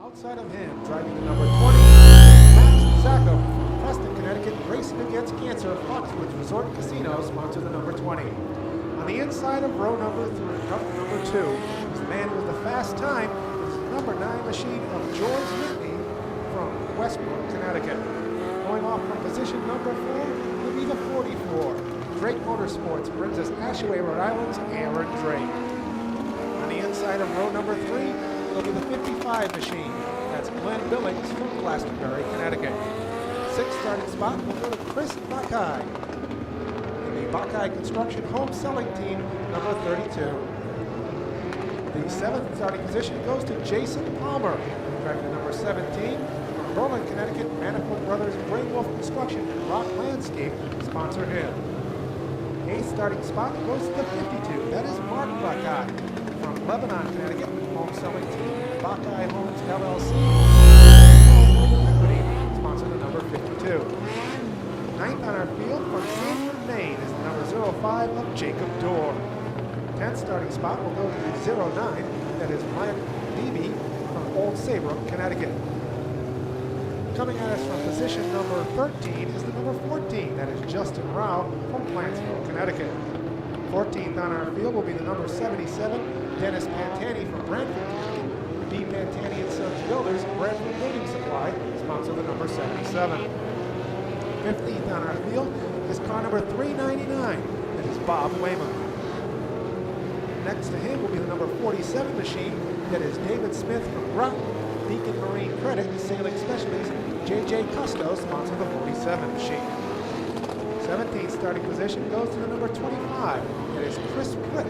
Outside of him, driving the number 20, Max Zackham from Preston, Connecticut, racing against cancer. Foxwoods Resort Casino sponsor the number 20. On the inside of row number 2 is the man with the fast time. Is number 9 machine of George Whitney from Westbrook, Connecticut. Going off from position number 4 will be the 44. Drake Motorsports brings us Ashaway, Rhode Island's Aaron Drake. On the inside of row number 3 will be the 55 machine. That's Glenn Billings from Glastonbury, Connecticut. 6th starting spot will go to Chris Bakaj in the Bakaj Construction Home Selling Team, number 32. The 7th starting position goes to Jason Palmer, driving the number 17. From Berlin, Connecticut, Manifold Brothers Gray Wolf Construction and Rock Landscape sponsor him. 8th starting spot goes to the 52. That is Mark Bakaj from Lebanon, Connecticut, Home Selling Team, Bakaj Homes LLC, Equity, sponsor the number 52. 9th on our field from Sanford, Maine is the number 05 of Jacob Dorr. 10th starting spot will go to the 09, that is Mike Beebe from Old Saybrook, Connecticut. Coming at us from position number 13 is the number 14, that is Justin Rao from Plantsville, Connecticut. 14th on our field will be the number 77, Dennis Pantani from Brantford, Connecticut. B. Pantani and Sons Builders, Brantford Building Supply, sponsor the number 77. 15th on our field is car number 399, that is Bob Wayman. Next to him will be the number 47 machine, that is David Smith from Groton. Beacon Marine Credit and Sailing Specialties, J.J. Custo, sponsor the 47 machine. 17th starting position goes to the number 25, that is Chris Pritt.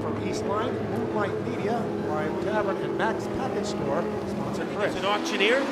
From East Line, Moonlight Media, Live Tavern, and Max Package Store, sponsor Chris. As an auctioneer,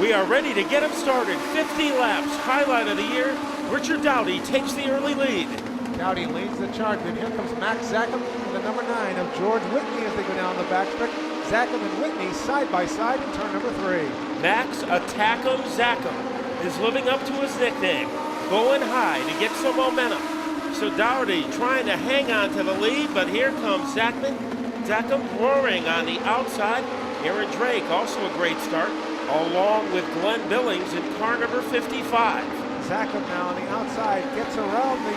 we are ready to get him started. 50 laps, highlight of the year. Richard Dowdy takes the early lead. Dowdy leads the charge, and here comes Max Zackham and the number 9 of George Whitney as they go down the backstretch. Zackham and Whitney side by side in turn number 3. Max Attack'em Zackham is living up to his nickname, going high to get some momentum. So Dowdy trying to hang on to the lead, but here comes Zackham roaring on the outside. Aaron Drake, also a great start, along with Glenn Billings in car number 55. Zackham now on the outside gets around the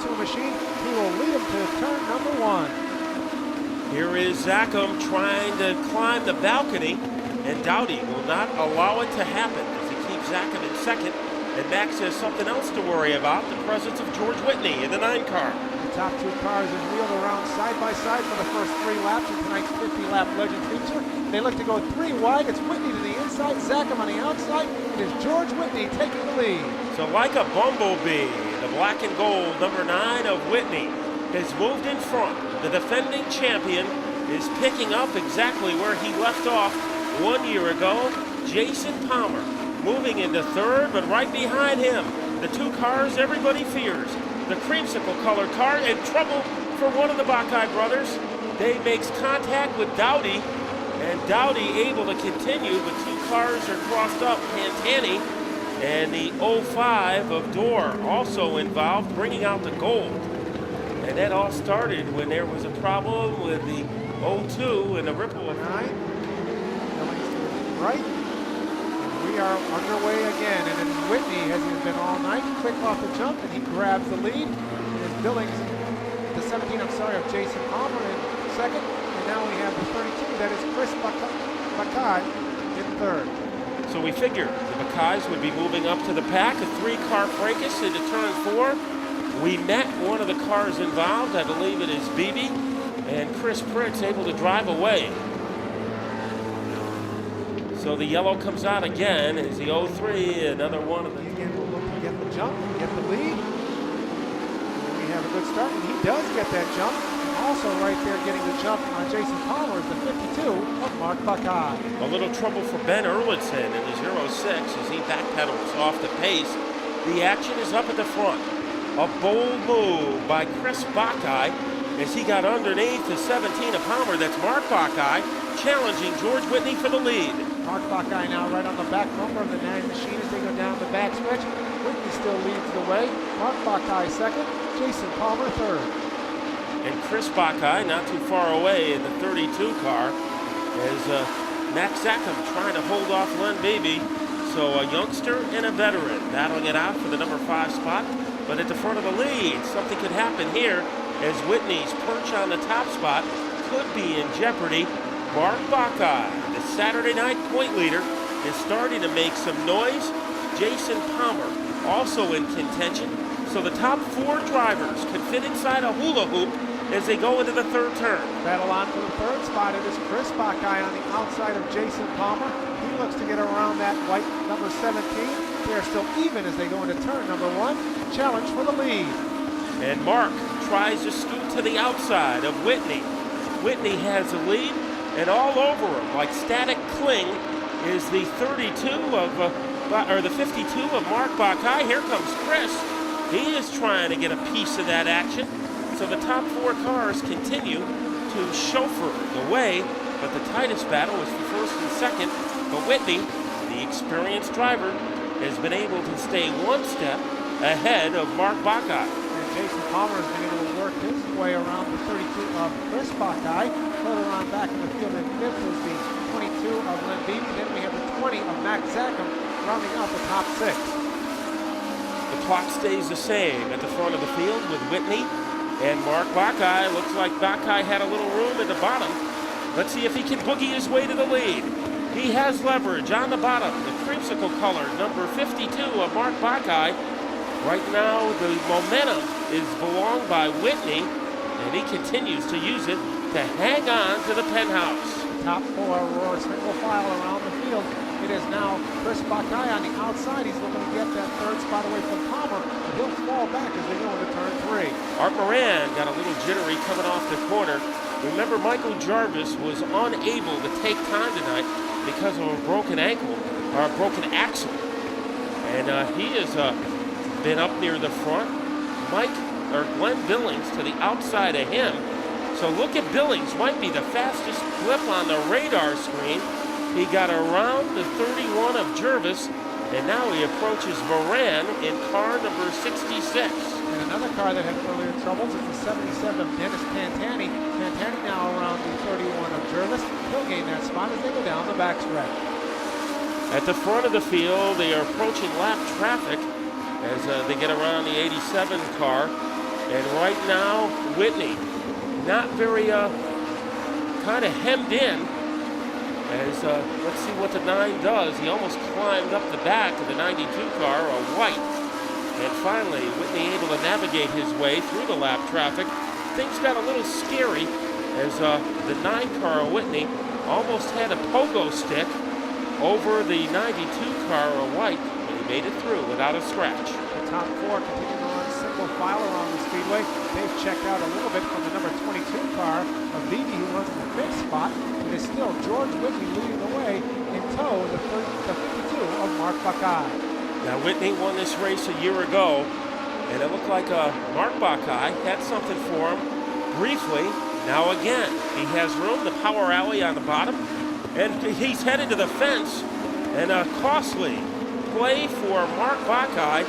02 machine. He will lead him to turn number 1. Here is Zackham trying to climb the balcony, and Dowdy will not allow it to happen as he keeps Zackham in second. And Max has something else to worry about, the presence of George Whitney in the 9 car. The top 2 cars are wheeled around side by side for the first 3 laps in tonight's 50-lap Legend feature. They look to go 3 wide. It's Whitney to the inside, Zackham on the outside. It is George Whitney taking the lead. So like a bumblebee, the black and gold number 9 of Whitney has moved in front. The defending champion is picking up exactly where he left off 1 year ago. Jason Palmer moving into 3rd, but right behind him, the 2 cars everybody fears. The creamsicle colored car in trouble for one of the Bakaj brothers. Dave makes contact with Dowdy, and Dowdy able to continue, but 2 cars are crossed up. Pantani and the 05 of Dorr also involved, bringing out the gold. And that all started when there was a problem with the 02 and the ripple of 9. Billings to his right. And we are underway again. And then Whitney, as he's been all night, quick off the jump, and he grabs the lead. And Billings, the 17, of Jason Palmer in second. And now we have the 32, that is Chris Bakaj in 3rd. So we figured the Bakajs would be moving up to the pack, a 3-car fracas into turn 4. We met one of the cars involved, I believe it is Beebe, and Chris Pritt's able to drive away. So the yellow comes out again as the 03, another one of the... Again, we'll look to get the jump, get the lead. We have a good start, and he does get that jump. And also right there getting the jump on Jason Palmer is the 52 of Mark Bakaj. A little trouble for Ben Erlinson in the 06 as he backpedals off the pace. The action is up at the front. A bold move by Chris Bakaj as he got underneath the 17 of Palmer. That's Mark Bakaj challenging George Whitney for the lead. Mark Bakaj now right on the back bumper of the 9 machine as they go down the backstretch. Whitney still leads the way. Mark Bakaj second, Jason Palmer 3rd. And Chris Bakaj not too far away in the 32 car as Max Zackham trying to hold off Len Beebe. So a youngster and a veteran battling it out for the number 5 spot. But at the front of the lead, something could happen here as Whitney's perch on the top spot could be in jeopardy. Mark Bakaj, the Saturday night point leader, is starting to make some noise. Jason Palmer also in contention. So the top 4 drivers can fit inside a hula hoop as they go into the third turn. Battle on for the third spot. It is Chris Bakaj on the outside of Jason Palmer. He looks to get around that white number 17. They are still even as they go into turn number 1. Challenge for the lead. And Mark tries to scoot to the outside of Whitney. Whitney has the lead, and all over him, like static cling, is the 52 of, the 52 of Mark Bakaj. Here comes Chris. He is trying to get a piece of that action. So the top 4 cars continue to chauffeur the way, but the tightest battle is for first and second. But Whitney, the experienced driver, has been able to stay 1 step ahead of Mark Bakaj. And Jason Palmer has been able to work his way around the 32 of Chris Bakaj. Further on back in the field in 5th is the 22 of Len Beebe. Then we have the 20 of Max Zackham rounding out the top 6. The clock stays the same at the front of the field with Whitney and Mark Bakaj. Looks like Bakaj had a little room at the bottom. Let's see if he can boogie his way to the lead. He has leverage on the bottom. The creamsicle color, number 52 of Mark Bakaj. Right now, the momentum is belonged by Whitney, and he continues to use it to hang on to the penthouse. Top 4 roar single file around the field. It is now Chris Bakaj on the outside. He's looking to get that third spot away from Palmer. He'll fall back as they go into turn 3. Art Moran got a little jittery coming off the corner. Remember, Michael Jarvis was unable to take time tonight because of a broken ankle, or a broken axle. And he has been up near the front. Glenn Billings to the outside of him. So look at Billings, might be the fastest blip on the radar screen. He got around the 31 of Jarvis, and now he approaches Moran in car number 66. And another car that had earlier troubles is the 77 of Dennis Pantani. Pantani now around the 31 of Jarvis. He'll gain that spot as they go down the backstretch. At the front of the field, they are approaching lap traffic as they get around the 87 car. And right now, Whitney, not very kind of hemmed in. As let's see what the 9 does. He almost climbed up the back of the 92 car, a white. And finally, Whitney able to navigate his way through the lap traffic. Things got a little scary as the 9 car of Whitney almost had a pogo stick over the 92 car of white, and he made it through without a scratch. The top 4 continue to run single file around the speedway. They've checked out a little bit from the number 22 car of Beebe, who runs in the 5th spot. It is still George Whitney leading the way in tow, the 52 of Mark Bakaj. Now, Whitney won this race a year ago, and it looked like Mark Bakaj had something for him briefly. Now again, he has room, the power alley on the bottom, and he's headed to the fence, and a costly play for Mark Bakaj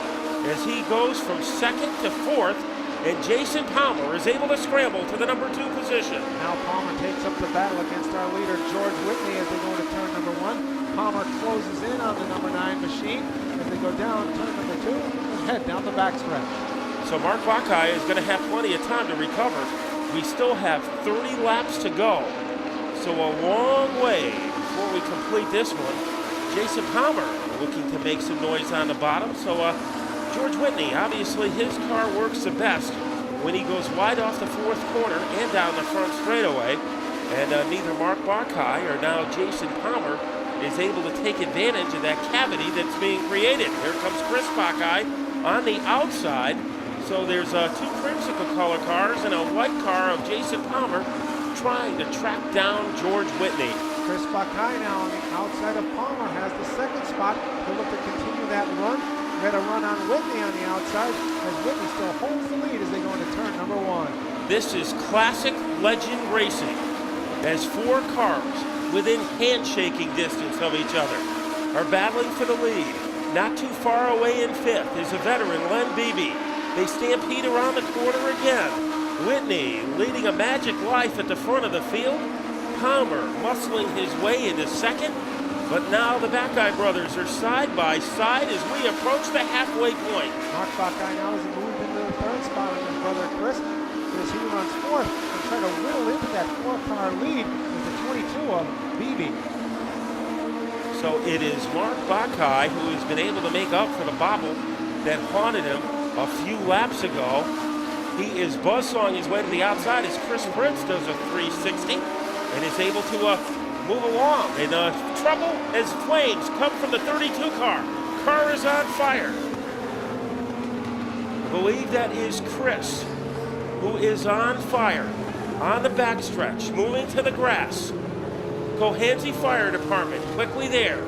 as he goes from 2nd to 4th, and Jason Palmer is able to scramble to the number 2 position. Now Palmer takes up the battle against our leader, George Whitney, as they go into turn number 1. Palmer closes in on the number 9 machine as they go down turn number 2 and head down the backstretch. So Mark Bakaj is going to have plenty of time to recover. We still have 30 laps to go. So a long way before we complete this one. Jason Palmer looking to make some noise on the bottom. So George Whitney, obviously his car works the best when he goes wide off the 4th corner and down the front straightaway. And neither Mark Bakaj or now Jason Palmer is able to take advantage of that cavity that's being created. Here comes Chris Bakaj on the outside. So there's 2 creamsicle color cars and a white car of Jason Palmer trying to track down George Whitney. Chris Bakaj now on the outside of Palmer has the 2nd spot. He'll look to continue that run. We had a run on Whitney on the outside as Whitney still holds the lead as they go into turn number 1. This is classic legend racing as 4 cars within handshaking distance of each other are battling for the lead. Not too far away in 5th is a veteran, Len Beebe. They stampede around the corner again. Whitney leading a magic life at the front of the field. Palmer muscling his way into second, but now the Bakaj brothers are side by side as we approach the halfway point. Mark Bakaj now has moved into the third spot on his brother Chris as he runs fourth and trying to whittle into that 4-car lead with the 22 of BB. So it is Mark Bakaj who has been able to make up for the bobble that haunted him a few laps ago. He is buzzsawing his way to the outside as Chris Prince does a 360 and is able to move along. And trouble as flames come from the 32 car. Car is on fire. I believe that is Chris, who is on fire on the backstretch, moving to the grass. Cohansey Fire Department quickly there.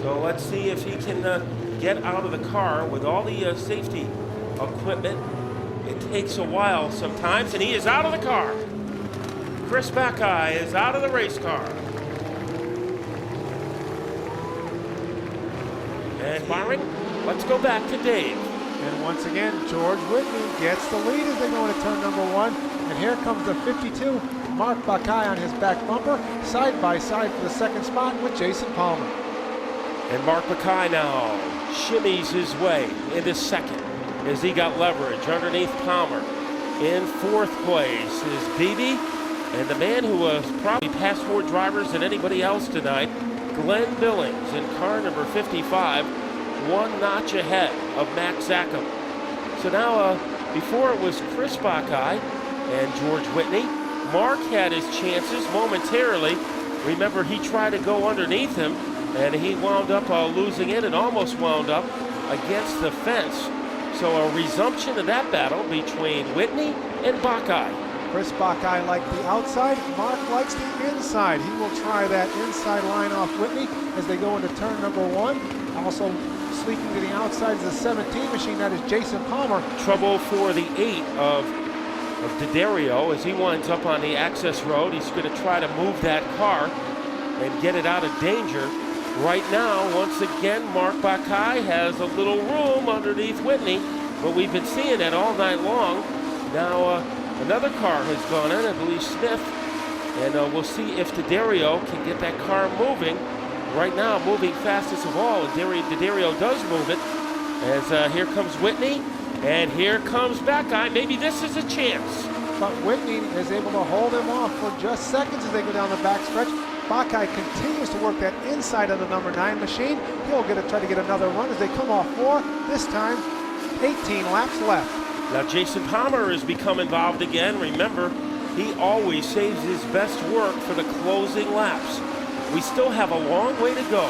So let's see if he can get out of the car with all the safety equipment. It takes a while sometimes, and he is out of the car. Chris Bakaj is out of the race car. And firing, let's go back to Dave. And once again, George Whitney gets the lead as they go into turn number 1. And here comes the 52, Mark Bakaj on his back bumper, side by side for the second spot with Jason Palmer. And Mark Bakaj now shimmies his way into second as he got leverage underneath Palmer. In fourth place is BB, and the man who has probably passed more drivers than anybody else tonight, Glenn Billings in car number 55, one notch ahead of Max Zackham. So now, before it was Chris Bakaj and George Whitney, Mark had his chances momentarily. Remember, he tried to go underneath him, and he wound up losing it and almost wound up against the fence. So a resumption of that battle between Whitney and Bakaj. Chris Bakaj likes the outside, Mark likes the inside. He will try that inside line off Whitney as they go into turn number 1. Also sneaking to the outside is the 17 machine, that is Jason Palmer. Trouble for the 8 of D'Addario as he winds up on the access road. He's going to try to move that car and get it out of danger. Right now, once again, Mark Bakaj has a little room underneath Whitney, but we've been seeing that all night long. Now, another car has gone in, I believe Smith, and we'll see if D'Addario can get that car moving. Right now, moving fastest of all, and D'Addario does move it, as here comes Whitney, and here comes Bakaj. Maybe this is a chance. But Whitney is able to hold him off for just seconds as they go down the backstretch. Bakaj continues to work that inside of the number 9 machine. He'll try to get another run as they come off 4. This time, 18 laps left. Now Jason Palmer has become involved again. Remember, he always saves his best work for the closing laps. We still have a long way to go.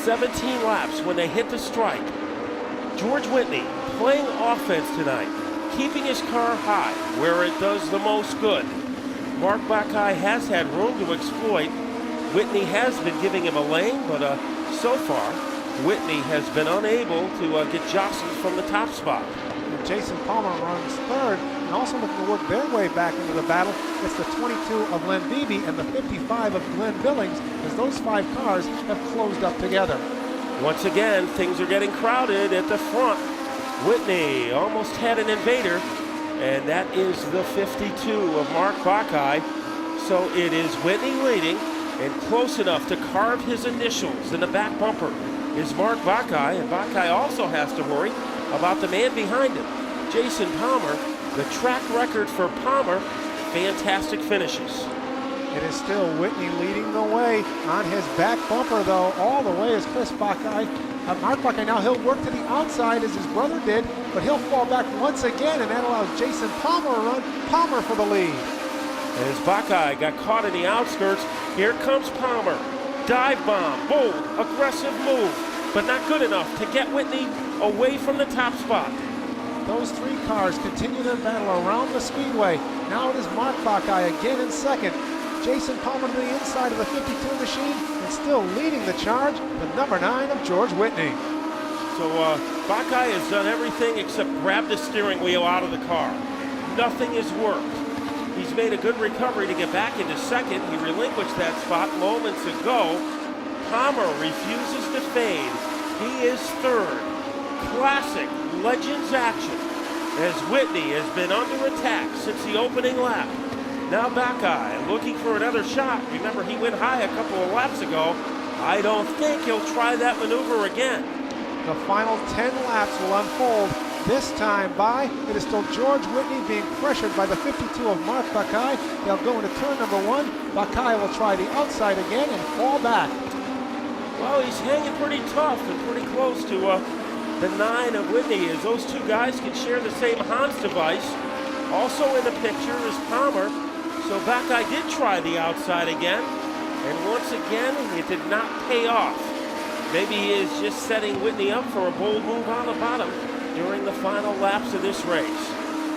17 laps when they hit the stripe. George Whitney playing offense tonight, keeping his car high where it does the most good. Mark Bakaj has had room to exploit. Whitney has been giving him a lane, but so far, Whitney has been unable to get jostled from the top spot. And Jason Palmer runs third and also looking to work their way back into the battle. It's the 22 of Len Beebe and the 55 of Glenn Billings as those 5 cars have closed up together. Once again, things are getting crowded at the front. Whitney almost had an invader, and that is the 52 of Mark Bakaj. So it is Whitney leading, and close enough to carve his initials in the back bumper is Mark Bakaj, and Bakaj also has to worry about the man behind him, Jason Palmer. The track record for Palmer, fantastic finishes. It is still Whitney leading the way on his back bumper, though, all the way is Chris Bakaj. Mark Bakaj now, he'll work to the outside as his brother did, but he'll fall back once again, and that allows Jason Palmer to run. Palmer for the lead. And as Bakaj got caught in the outskirts, here comes Palmer. Dive bomb, bold, aggressive move, but not good enough to get Whitney away from the top spot. Those 3 cars continue their battle around the speedway. Now it is Mark Bakaj again in second. Jason Palmer to the inside of the 52 machine and still leading the charge, the number 9 of George Whitney. So Bakaj has done everything except grab the steering wheel out of the car. Nothing has worked. He's made a good recovery to get back into second. He relinquished that spot moments ago. Palmer refuses to fade. He is third. Classic Legends action. as Whitney has been under attack since the opening lap. Now Bakaj looking for another shot. Remember, he went high a couple of laps ago. I don't think he'll try that maneuver again. The final 10 laps will unfold. This time by, it is still George Whitney being pressured by the 52 of Mark Bakaj. They'll go into turn number 1. Bakaj will try the outside again and fall back. Well, he's hanging pretty tough and pretty close to the 9 of Whitney, as those two guys can share the same Hans device. Also in the picture is Palmer. So Bakaj did try the outside again, and once again, it did not pay off. Maybe he is just setting Whitney up for a bold move on the bottom during the final laps of this race.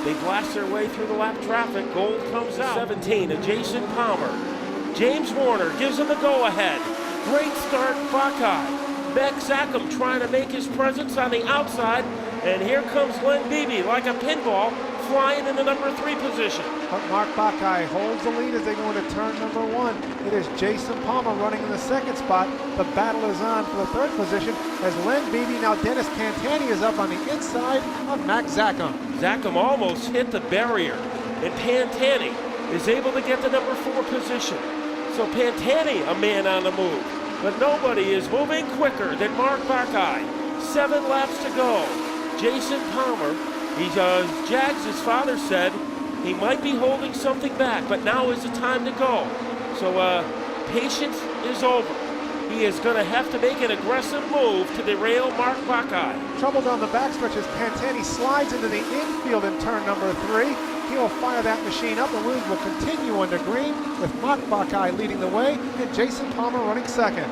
They blast their way through the lap traffic. Gold comes out. 17 of Jason Palmer. James Warner gives him the go-ahead. Great start, Bakaj. Beck Zackham trying to make his presence on the outside, and here comes Len Beebe like a pinball, flying in the number 3 position. But Mark Bakaj holds the lead as they go into turn number 1. It is Jason Palmer running in the 2nd spot. The battle is on for the 3rd position as Len Beebe, now Dennis Pantani, is up on the inside of Max Zackham. Zackham almost hit the barrier, and Pantani is able to get the number 4 position. So Pantani, a man on the move, but nobody is moving quicker than Mark Bakaj. 7 laps to go. Jason Palmer, Jags, his father said, he might be holding something back, but now is the time to go. So patience is over. He is going to have to make an aggressive move to derail Mark Bakaj. Trouble down the backstretch as Pantani slides into the infield in turn number 3. He will fire that machine up. The wheels will continue under green with Mark Bakaj leading the way and Jason Palmer running 2nd.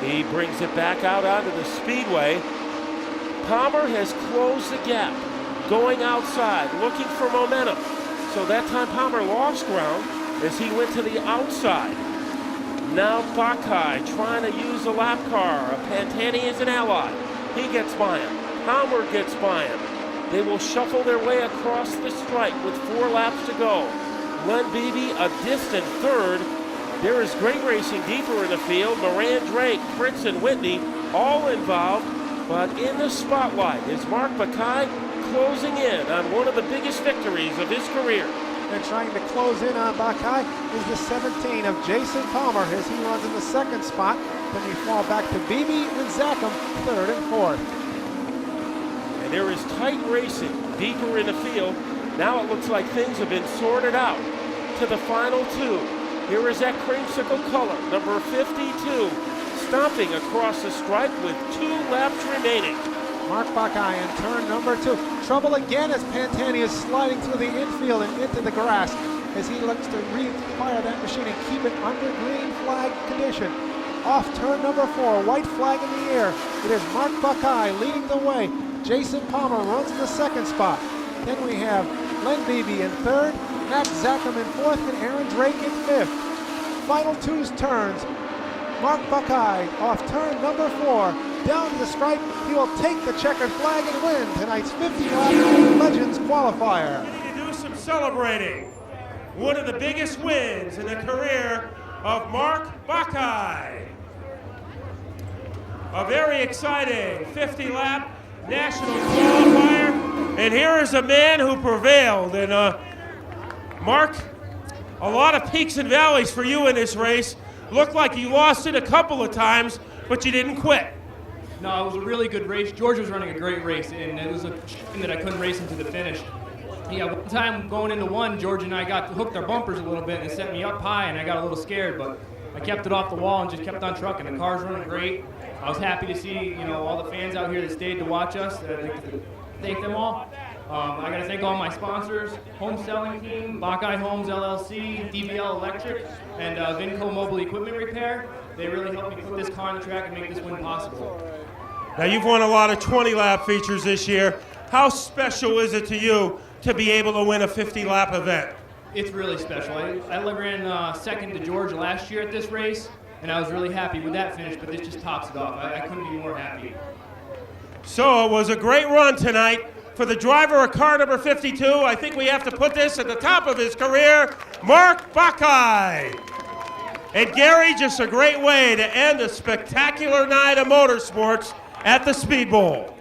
He brings it back out onto the speedway. Palmer has closed the gap, going outside, looking for momentum. So that time Palmer lost ground as he went to the outside. Now Bakaj trying to use the lap car. Pantani is an ally. He gets by him. Palmer gets by him. They will shuffle their way across the stripe with 4 laps to go. Len Beebe a distant 3rd. There is great racing deeper in the field. Moran Drake, Prince, and Whitney all involved. But in the spotlight is Mark Bakaj closing in on one of the biggest victories of his career. And trying to close in on Bakaj is the 17 of Jason Palmer as he runs in the 2nd spot. Then we fall back to Beebe and Zackham, 3rd and 4th. And there is tight racing deeper in the field. Now it looks like things have been sorted out to the final 2. Here is that creamsicle color, number 52, stomping across the stripe with 2 laps remaining. Mark Bakaj in turn number 2. Trouble again as Pantani is sliding through the infield and into the grass as he looks to refire that machine and keep it under green flag condition. Off turn number 4, white flag in the air. It is Mark Bakaj leading the way. Jason Palmer runs in the 2nd spot. Then we have Len Beebe in 3rd, Max Zackham in 4th, and Aaron Drake in 5th. Final 2's turns. Mark Bakaj off turn number 4. Down the stripe, he will take the checkered flag and win tonight's 50-lap Legends Qualifier. We need to do some celebrating. One of the biggest wins in the career of Mark Bakaj. A very exciting 50-lap National Qualifier. And here is a man who prevailed. And Mark, a lot of peaks and valleys for you in this race. Looked like you lost it a couple of times, but you didn't quit. No, it was a really good race. George was running a great race, and it was a shame that I couldn't race him to the finish. Yeah, one time going into 1, George and I got hooked our bumpers a little bit, and it sent me up high, and I got a little scared, but I kept it off the wall and just kept on trucking. The car's running great. I was happy to see, all the fans out here that stayed to watch us. I'd like to thank them all. I got to thank all my sponsors, Home Selling Team, Bakaj Homes LLC, DBL Electric, and Vinco Mobile Equipment Repair. They really helped me put this car on the track and make this win possible. Now, you've won a lot of 20-lap features this year. How special is it to you to be able to win a 50-lap event? It's really special. I ran 2nd to George last year at this race, and I was really happy with that finish, but this just tops it off. I couldn't be more happy. So it was a great run tonight. For the driver of car number 52, I think we have to put this at the top of his career, Mark Bakaj. And Gary, just a great way to end a spectacular night of motorsports at the Speedbowl.